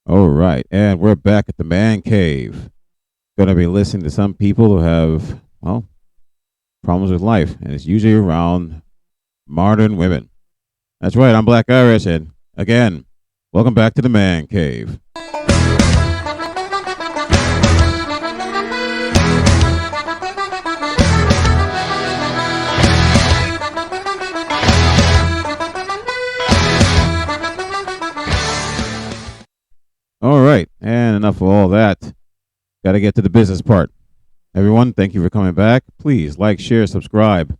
All right, and we're back at the man cave. Going to be listening to some people who have, well, problems with life, and it's usually around modern women. That's right, I'm Black Irish, and again, welcome back to the man cave. All right, and enough of all that. Got to get to the business part. Everyone, thank you for coming back. Please like, share, subscribe,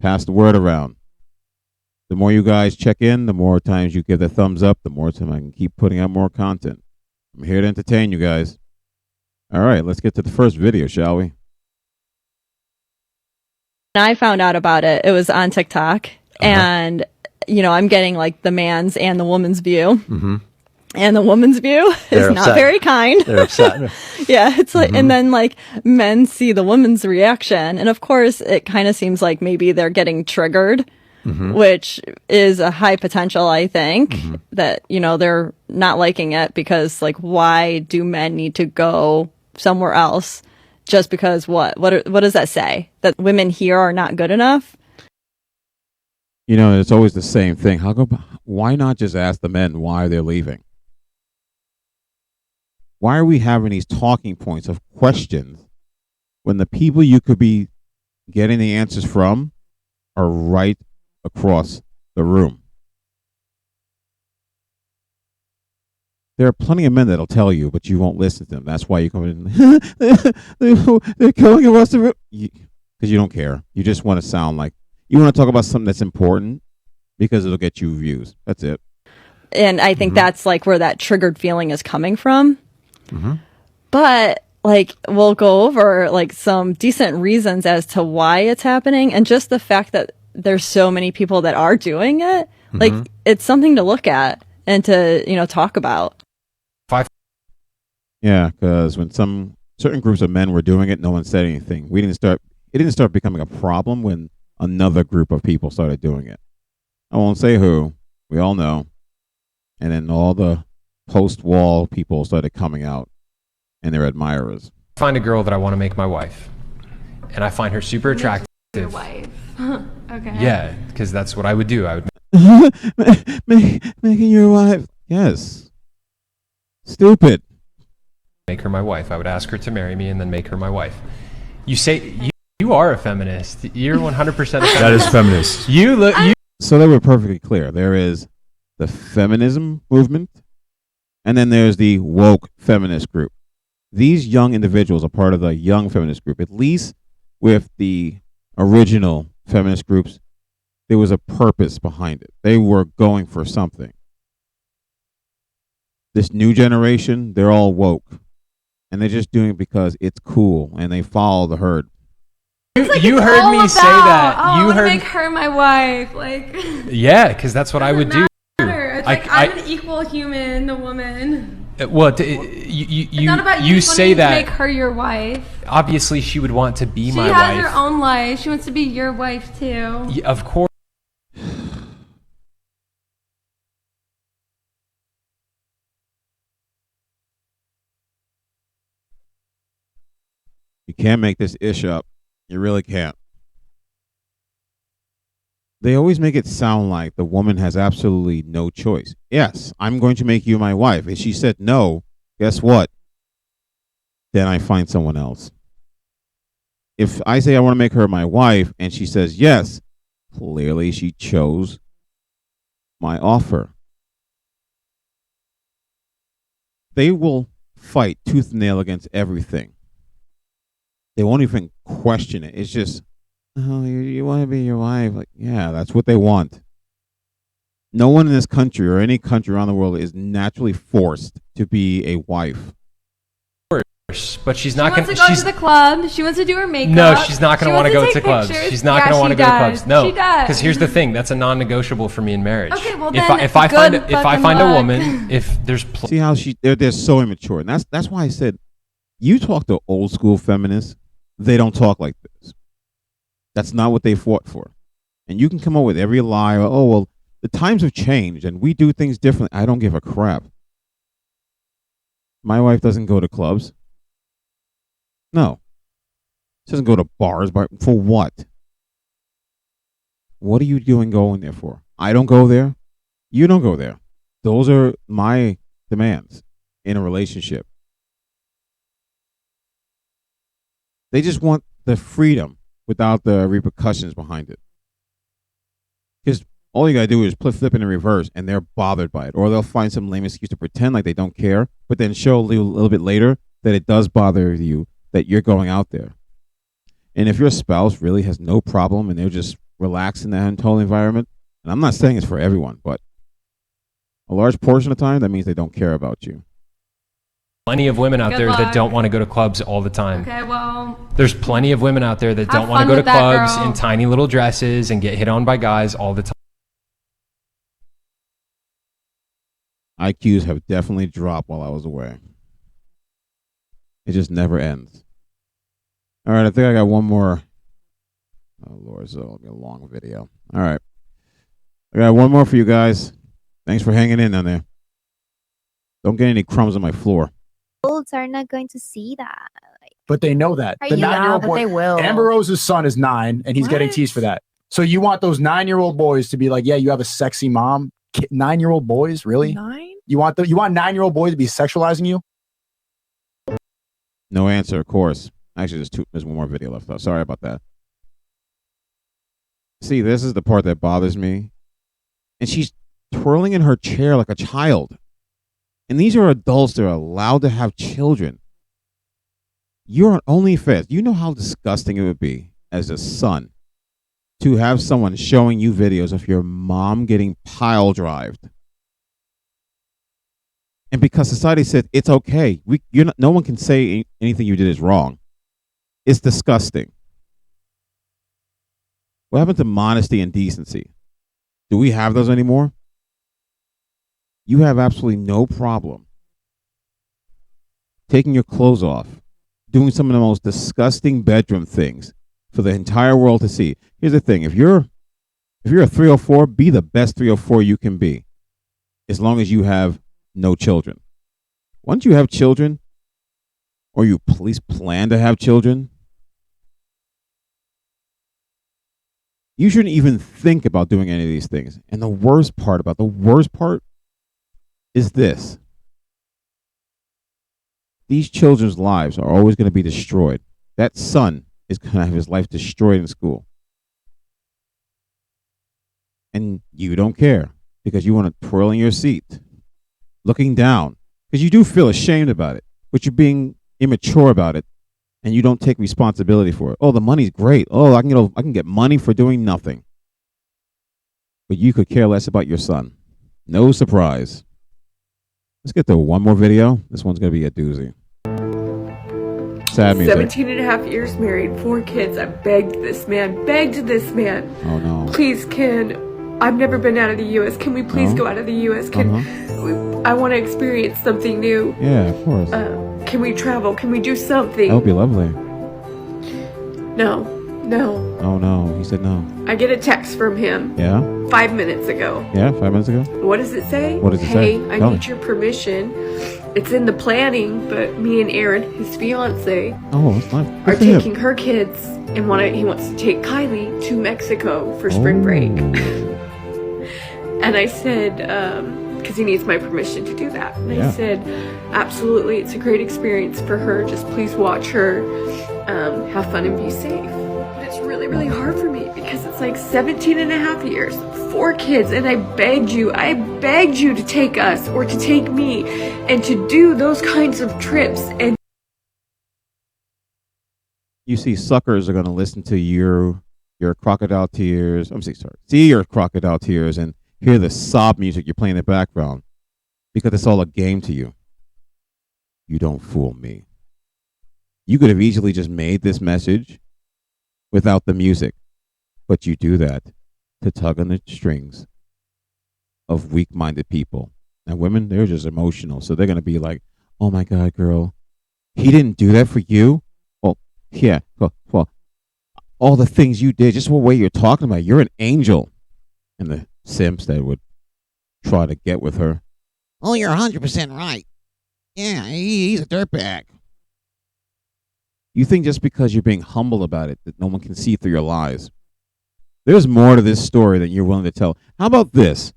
pass the word around. The more you guys check in, the more times you give the thumbs up, the more time I can keep putting out more content. I'm here to entertain you guys. All right, let's get to the first video, shall we? I found out about it. It was on TikTok, and I'm getting like the man's and the woman's view. Mm-hmm. And the woman's view is not very kind. They're upset. Yeah, it's like, and then like men see the woman's reaction, and of course, it kind of seems like maybe they're getting triggered, which is a high potential. I think that they're not liking it because like, why do men need to go somewhere else just because what does that say? That women here are not good enough? It's always the same thing. Why not just ask the men why they're leaving? Why are we having these talking points of questions when the people you could be getting the answers from are right across the room? There are plenty of men that'll tell you, but you won't listen to them. That's why you come in. They're going across the room because you don't care. You just want to sound like you want to talk about something that's important because it'll get you views. That's it. And I think that's like where that triggered feeling is coming from. But like we'll go over like some decent reasons as to why it's happening, and just the fact that there's so many people that are doing it, like it's something to look at and to talk about. Yeah, because when some certain groups of men were doing it, no one said anything. It didn't start becoming a problem when another group of people started doing it. I won't say who. We all know. And then all the post-wall people started coming out and their admirers. Find a girl that I want to make my wife, and I find her super attractive. Your wife. Okay. Yeah, because that's what I would do. I would making your wife. Yes. Stupid. make her my wife. I would ask her to marry me and then make her my wife. You say you are a feminist. You're 100% a feminist. That is feminist. So they were perfectly clear. There is the feminism movement, and then there's the woke feminist group. These young individuals are part of the young feminist group. At least with the original feminist groups, there was a purpose behind it. They were going for something. This new generation, they're all woke. And they're just doing it because it's cool and they follow the herd. You heard me say that. I want to make her my wife. Like, yeah, because that's what I would do. it's like I'm an equal human, the woman. Well, It's not about you say that. To make her your wife. Obviously, she would want to be my wife. She has her own life. She wants to be your wife too. Yeah, of course. You can't make this ish up. You really can't. They always make it sound like the woman has absolutely no choice. Yes, I'm going to make you my wife. If she said no, guess what? Then I find someone else. If I say I want to make her my wife and she says yes, clearly she chose my offer. They will fight tooth and nail against everything. They won't even question it. It's just, oh, you want to be your wife? Like, yeah, that's what they want. No one in this country or any country around the world is naturally forced to be a wife. But she's not going to go to the club. She wants to do her makeup. No, she's not going to want to go to clubs. Pictures. She's not going to want to go to clubs. No, she does. Because here's the thing: that's a non-negotiable for me in marriage. Okay, well if I find a woman, if there's see how they're so immature, and that's why I said, you talk to old school feminists, they don't talk like this. That's not what they fought for. And you can come up with every lie. Oh, well, the times have changed and we do things differently. I don't give a crap. My wife doesn't go to clubs. No. She doesn't go to bars. But for what? What are you doing going there for? I don't go there. You don't go there. Those are my demands in a relationship. They just want the freedom without the repercussions behind it. Because all you gotta do is flip in reverse, and they're bothered by it, or they'll find some lame excuse to pretend like they don't care, but then show a little bit later that it does bother you that you're going out there. And if your spouse really has no problem and they're just relaxed in that whole environment, and I'm not saying it's for everyone, but a large portion of the time, that means they don't care about you. Plenty of women out Good there luck. that don't want to go to clubs all the time. Okay, well, There's plenty of women out there that Have don't want to fun go to with that, clubs girl. in tiny little dresses and get hit on by guys all the time. IQs have definitely dropped while I was away. It just never ends. All right, I think I got one more. Oh, Lord, so it'll be a long video. All right. I got one more for you guys. Thanks for hanging in on there. Don't get any crumbs on my floor. Olds are not going to see that. But they know that. Are The you- 9-year-old but boy, they will. Amber Rose's son is 9, and he's getting What? teased for that. So you want those 9-year-old boys to be like, yeah, you have a sexy mom. 9-year-old boys, really? 9? You want 9-year-old boys to be sexualizing you? No answer, of course. Actually, there's one more video left. Sorry about that. See, this is the part that bothers me. And she's twirling in her chair like a child. And these are adults that are allowed to have children. You're on OnlyFans. You know how disgusting it would be as a son to have someone showing you videos of your mom getting pile drived. And because society said it's okay, no one can say anything you did is wrong. It's disgusting. What happened to modesty and decency? Do we have those anymore? You have absolutely no problem taking your clothes off, doing some of the most disgusting bedroom things for the entire world to see. Here's the thing. If you're a 304, be the best 304 you can be, as long as you have no children. Once you have children, or you at least plan to have children, you shouldn't even think about doing any of these things. And the worst part is this. These children's lives are always going to be destroyed. That son is going to have his life destroyed in school. And you don't care because you want to twirl in your seat, looking down, because you do feel ashamed about it, but you're being immature about it, and you don't take responsibility for it. Oh, the money's great. Oh, I can get money for doing nothing. But you could care less about your son. No surprise. Let's get to one more video. This one's going to be a doozy. Sad music. 17 and a half years married, 4 kids. I begged this man. Oh, no. Please, I've never been out of the U.S. Can we please go out of the U.S.? I want to experience something new. Yeah, of course. Can we travel? Can we do something? That would be lovely. No. Oh, no. He said no. I get a text from him Yeah? 5 minutes ago. Yeah, 5 minutes ago? What does it say? What does it say? Hey, I Tell need me. your permission. It's in the planning, but me and Aaron, his fiance, Oh, that's nice. are Good for him. taking her kids and he wants to take Kylie to Mexico for spring break. And I said, because he needs my permission to do that. And Yeah. I said, absolutely, it's a great experience for her. Just please watch her, have fun and be safe. But it's really, really hard for me because it's like 17 and a half years, 4 kids, and I begged you to take us or to take me and to do those kinds of trips. And You see, suckers are going to listen to your crocodile tears. See your crocodile tears and hear the sob music you're playing in the background because it's all a game to you. You don't fool me. You could have easily just made this message without the music, but you do that to tug on the strings of weak-minded people. And women, they're just emotional, so they're going to be like, oh my God, girl, he didn't do that for you? Well, yeah, well, all the things you did, just the way you're talking about, you're an angel. And the simps that would try to get with her, oh, you're 100% right. Yeah, he's a dirtbag. You think just because you're being humble about it that no one can see through your lies. There's more to this story than you're willing to tell. How about this?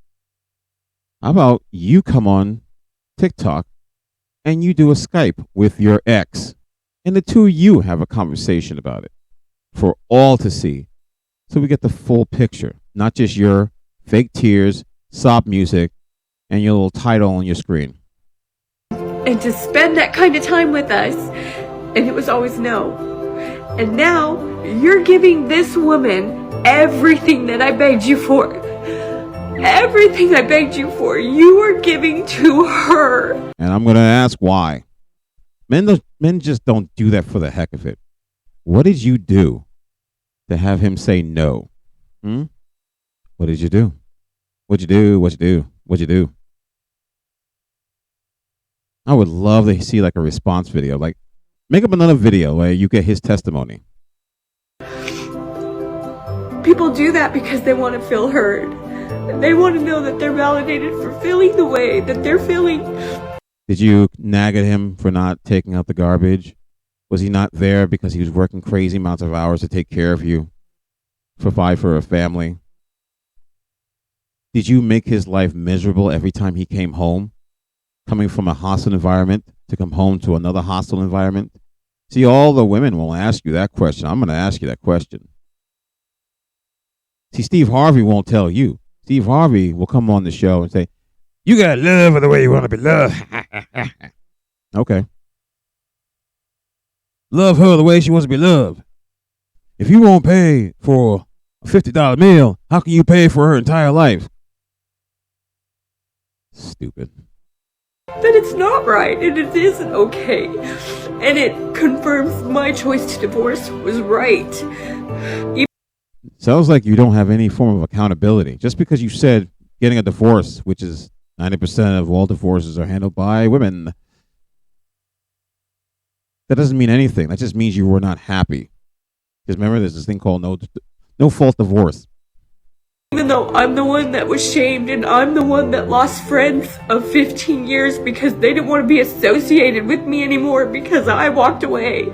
How about you come on TikTok and you do a Skype with your ex and the two of you have a conversation about it for all to see. So we get the full picture, not just your fake tears, sob music, and your little title on your screen. And to spend that kind of time with us. And it was always no. And now you're giving this woman everything that I begged you for. Everything I begged you for, you are giving to her. And I'm going to ask why. Men just don't do that for the heck of it. What did you do to have him say no? What did you do? What'd you do? What'd you do? What'd you do? I would love to see like a response video. Like, make up another video where you get his testimony. People do that because they want to feel heard. They want to know that they're validated for feeling the way that they're feeling. Did you nag at him for not taking out the garbage? Was he not there because he was working crazy amounts of hours to take care of you, provide for a family? Did you make his life miserable every time he came home? Coming from a hostile environment to come home to another hostile environment? See, all the women will ask you that question. I'm going to ask you that question. See, Steve Harvey won't tell you. Steve Harvey will come on the show and say, you got to love her the way you want to be loved. Okay. Love her the way she wants to be loved. If you won't pay for a $50 meal, how can you pay for her entire life? Stupid. That it's not right and it isn't okay. And it confirms my choice to divorce was right. Sounds like you don't have any form of accountability. Just because you said getting a divorce, which is 90% of all divorces are handled by women, that doesn't mean anything. That just means you were not happy. Because remember, there's this thing called no fault divorce. Even though I'm the one that was shamed and I'm the one that lost friends of 15 years because they didn't want to be associated with me anymore because I walked away.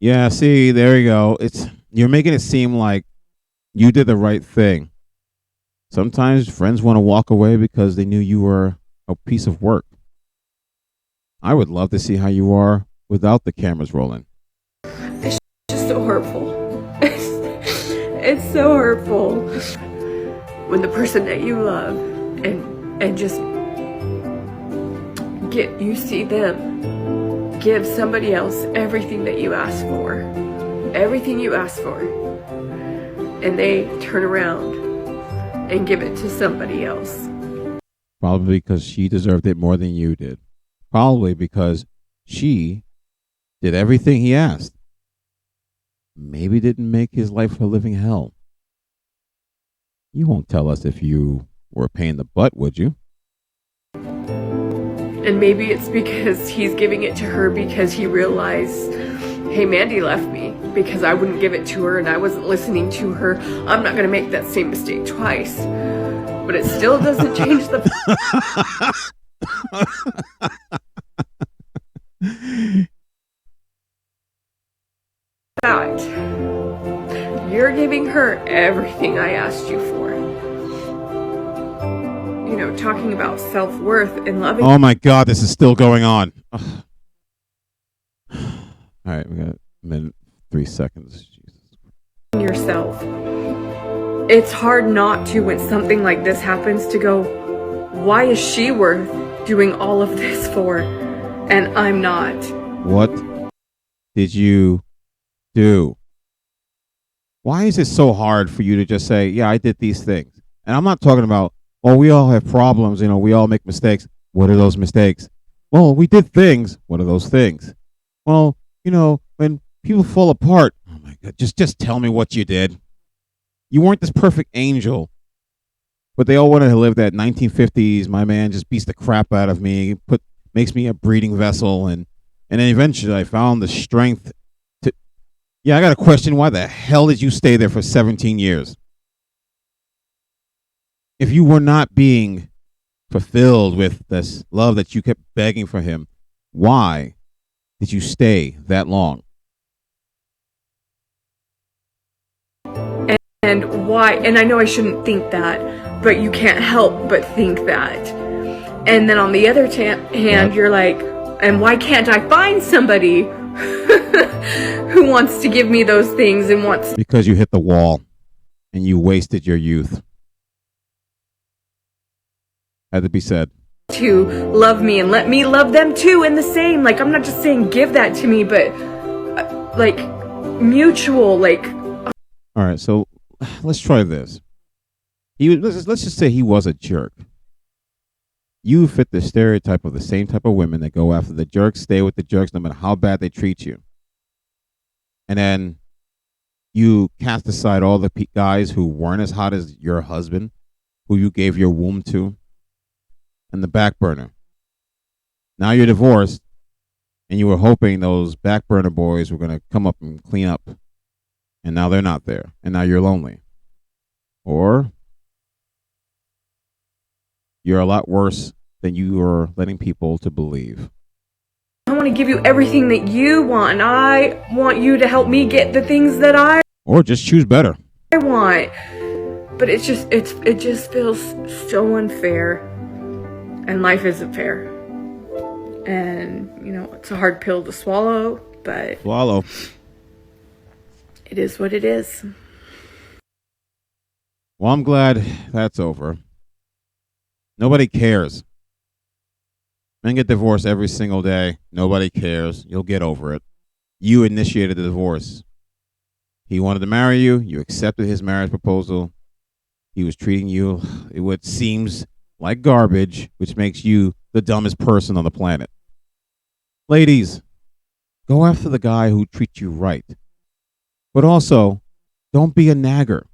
Yeah, see, there you go. You're making it seem like you did the right thing. Sometimes friends want to walk away because they knew you were a piece of work. I would love to see how you are without the cameras rolling. It's just so hurtful. It's so hurtful when the person that you love and just you see them give somebody else everything that you ask for, and they turn around and give it to somebody else. Probably because she deserved it more than you did. Probably because she did everything he asked. Maybe didn't make his life a living hell. You won't tell us if you were a pain in the butt, would you? And maybe it's because he's giving it to her because he realized, hey, Mandy left me because I wouldn't give it to her and I wasn't listening to her. I'm not going to make that same mistake twice. But it still doesn't change the fact. You're giving her everything I asked you for. You know, talking about self-worth and loving. Oh my God, this is still going on. Ugh. All right, we got a minute, 3 seconds. Jesus. Yourself. It's hard not to when something like this happens to go, why is she worth doing all of this for and I'm not? What did you do? Why is it so hard for you to just say, yeah, I did these things? And I'm not talking about, oh, we all have problems, you know, we all make mistakes. What are those mistakes? Well, we did things. What are those things? Well, you know, when people fall apart, oh my God, just tell me what you did. You weren't this perfect angel, but they all wanted to live that 1950s, my man just beats the crap out of me, makes me a breeding vessel, and then eventually I found the strength to, yeah, I got a question, why the hell did you stay there for 17 years? If you were not being fulfilled with this love that you kept begging for him, why did you stay that long? And why? And I know I shouldn't think that, but you can't help but think that. And then on the other hand, you're like, and why can't I find somebody who wants to give me those things and wants... Because you hit the wall and you wasted your youth. Had to be said. To love me and let me love them too in the same. Like, I'm not just saying give that to me, but like mutual, like... All right, so let's try this. Let's just say he was a jerk. You fit the stereotype of the same type of women that go after the jerks, stay with the jerks no matter how bad they treat you. And then you cast aside all the guys who weren't as hot as your husband, who you gave your womb to, and the back burner. Now you're divorced, and you were hoping those back burner boys were going to come up and clean up. And now they're not there, and now you're lonely. Or you're a lot worse than you are letting people to believe. I want to give you everything that you want, and I want you to help me get the things that I Or just choose better. want. But it just feels so unfair, and life isn't fair. And it's a hard pill to swallow, but Swallow. it is what it is. Well, I'm glad that's over. Nobody cares. Men get divorced every single day. Nobody cares. You'll get over it. You initiated the divorce. He wanted to marry you. You accepted his marriage proposal. He was treating you what seems like garbage, which makes you the dumbest person on the planet. Ladies, go after the guy who treats you right. But also, don't be a nagger.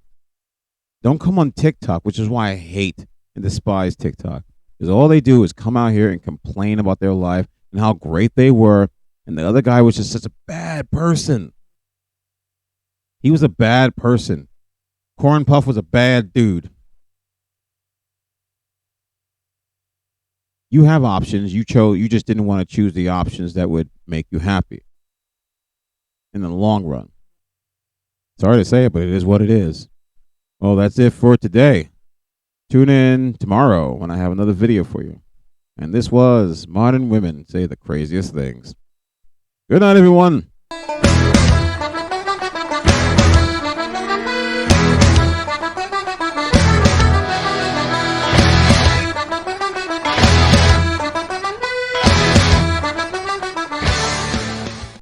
Don't come on TikTok, which is why I hate and despise TikTok. Because all they do is come out here and complain about their life and how great they were. And the other guy was just such a bad person. He was a bad person. Corn Puff was a bad dude. You have options. You just didn't want to choose the options that would make you happy in the long run. Sorry to say it, but it is what it is. Well, that's it for today. Tune in tomorrow when I have another video for you. And this was Modern Women Say the Craziest Things. Good night, everyone.